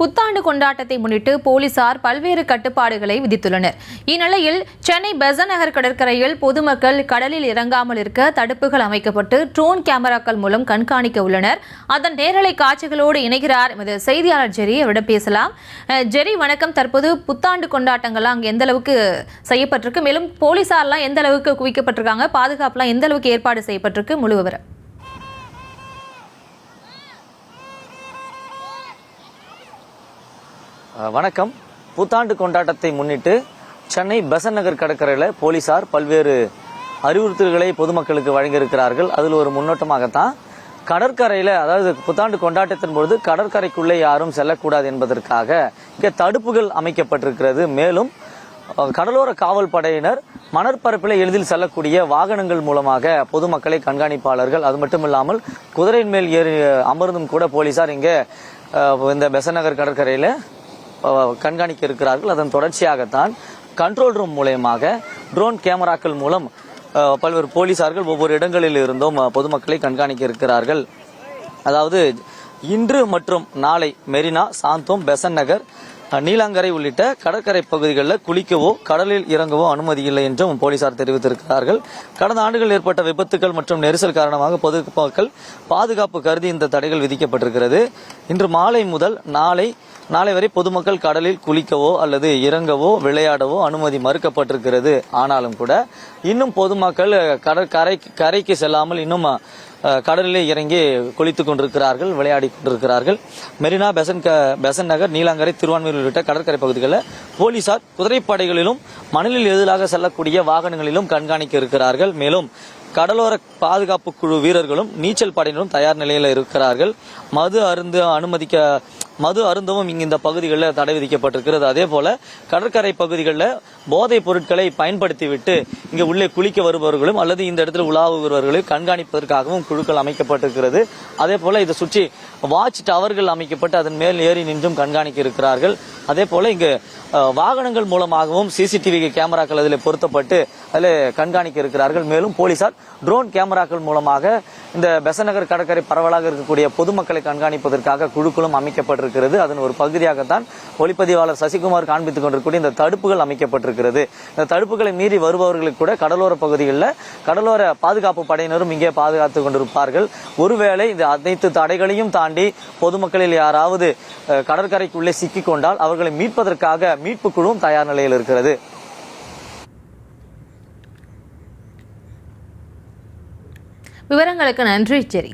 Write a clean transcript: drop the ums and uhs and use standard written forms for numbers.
புத்தாண்டு கொண்டாட்டத்தை முன்னிட்டு போலீசார் பல்வேறு கட்டுப்பாடுகளை விதித்துள்ளனர். இந்நிலையில் சென்னை பெசன்ட் நகர் கடற்கரையில் பொதுமக்கள் கடலில் இறங்காமல் இருக்க தடுப்புகள் அமைக்கப்பட்டு ட்ரோன் கேமராக்கள் மூலம் கண்காணிக்க உள்ளனர். அதன் நேரலை காட்சிகளோடு இணைகிறார் எமது செய்தியாளர் ஜெரி. அவரிடம் பேசலாம். ஜெரி, வணக்கம். தற்போது புத்தாண்டு கொண்டாட்டங்கள்லாம் அங்கே எந்த அளவுக்கு செய்யப்பட்டிருக்கு, மேலும் போலீசார்லாம் எந்த அளவுக்கு குவிக்கப்பட்டிருக்காங்க, பாதுகாப்புலாம் எந்த அளவுக்கு ஏற்பாடு செய்யப்பட்டிருக்கு, முழு விவரம்? வணக்கம். புத்தாண்டு கொண்டாட்டத்தை முன்னிட்டு சென்னை பெசன்ட் நகர் கடற்கரையில் போலீசார் பல்வேறு அறிவுறுத்தல்களை பொதுமக்களுக்கு வழங்கியிருக்கிறார்கள். அதில் ஒரு முன்னோட்டமாகத்தான் கடற்கரையில், அதாவது புத்தாண்டு கொண்டாட்டத்தின் பொழுது கடற்கரைக்குள்ளே யாரும் செல்லக்கூடாது என்பதற்காக இங்கே தடுப்புகள் அமைக்கப்பட்டிருக்கிறது. மேலும் கடலோர காவல் படையினர் மணற்பரப்பில் எளிதில் செல்லக்கூடிய வாகனங்கள் மூலமாக பொதுமக்களை கண்காணிப்பாளர்கள், அது மட்டும் இல்லாமல் குதிரையின் மேல் ஏறி அமர்ந்தும் கூட போலீசார் இங்கே இந்த பெசன்ட் நகர் கடற்கரையில் கண்காணிக்க இருக்கிறார்கள். அதன் தொடர்ச்சியாகத்தான் கண்ட்ரோல் ரூம் மூலமாக ட்ரோன் கேமராக்கள் மூலம் பல்வேறு போலீசார்கள் ஒவ்வொரு இடங்களில் இருந்தும் பொதுமக்களை கண்காணிக்க இருக்கிறார்கள். அதாவது இன்று மற்றும் நாளை மெரினா, சாந்தோம், பெசன்ட் நகர், நீலாங்கரை உள்ளிட்ட கடற்கரை பகுதிகளில் குளிக்கவோ கடலில் இறங்கவோ அனுமதி இல்லை என்றும் போலீசார் தெரிவித்திருக்கிறார்கள். கடந்த ஆண்டுகள் ஏற்பட்ட விபத்துகள் மற்றும் நெரிசல் காரணமாக பொதுமக்கள் பாதுகாப்பு கருதி இந்த தடைகள் விதிக்கப்பட்டிருக்கிறது. இன்று மாலை முதல் நாளை வரை பொதுமக்கள் கடலில் குளிக்கவோ அல்லது இறங்கவோ விளையாடவோ அனுமதி மறுக்கப்பட்டிருக்கிறது. ஆனாலும் கூட இன்னும் பொதுமக்கள் கரைக்கு செல்லாமல் இன்னும் கடலிலே இறங்கி குளித்துக் கொண்டிருக்கிறார்கள், விளையாடி கொண்டிருக்கிறார்கள். மெரினா, பெசன்ட் நகர், நீலாங்கரை, திருவான்மியூர் உள்ளிட்ட கடற்கரை பகுதிகளில் போலீசார் குதிரைப்படைகளிலும் மணலில் எதிராக செல்லக்கூடிய வாகனங்களிலும் கண்காணிக்க இருக்கிறார்கள். மேலும் கடலோர பாதுகாப்பு குழு வீரர்களும் நீச்சல் படையினரும் தயார் நிலையில் இருக்கிறார்கள். மது அருந்தவும் இங்கு இந்த பகுதிகளில் தடை விதிக்கப்பட்டிருக்கிறது. அதே போல கடற்கரை பகுதிகளில் போதைப் பொருட்களை பயன்படுத்திவிட்டு இங்கு உள்ளே குளிக்க வருபவர்களும் அல்லது இந்த இடத்துல உலாவு வருபவர்களை கண்காணிப்பதற்காகவும் குழுக்கள் அமைக்கப்பட்டிருக்கிறது. அதே போல இதை சுற்றி வாட்ச் டவர்கள் அமைக்கப்பட்டு அதன் மேல் ஏறி நின்றும் கண்காணிக்க இருக்கிறார்கள். அதே போல இங்கு வாகனங்கள் மூலமாகவும் சிசிடிவி கேமராக்கள் அதில் பொருத்தப்பட்டு அதில் கண்காணிக்க இருக்கிறார்கள். மேலும் போலீசார் ட்ரோன் கேமராக்கள் மூலமாக இந்த பெசன்ட் நகர் கடற்கரை பரவலாக இருக்கக்கூடிய பொதுமக்களை கண்காணிப்பதற்காக குழுக்களும் அமைக்கப்பட்டிருக்கிறது. அதன் ஒரு பகுதியாகத்தான் ஒளிப்பதிவாளர் சசிகுமார் காண்பித்துக் கொண்டிருக்கக்கூடிய இந்த தடுப்புகள் அமைக்கப்பட்டிருக்கிறது. இந்த தடுப்புகளை மீறி வருபவர்களுக்கு கூட கடலோர பகுதிகளில் கடலோர பாதுகாப்பு படையினரும் இங்கே பாதுகாத்துக் கொண்டிருப்பார்கள். ஒருவேளை இந்த அனைத்து தடைகளையும் தாண்டி பொதுமக்களில் யாராவது கடற்கரைக்குள்ளே சிக்கிக் கொண்டால் அவர்களை மீட்பதற்காக மீட்பு குழுவும் தயார் நிலையில் இருக்கிறது. விவரங்களுக்கு நன்றி ஜெரி.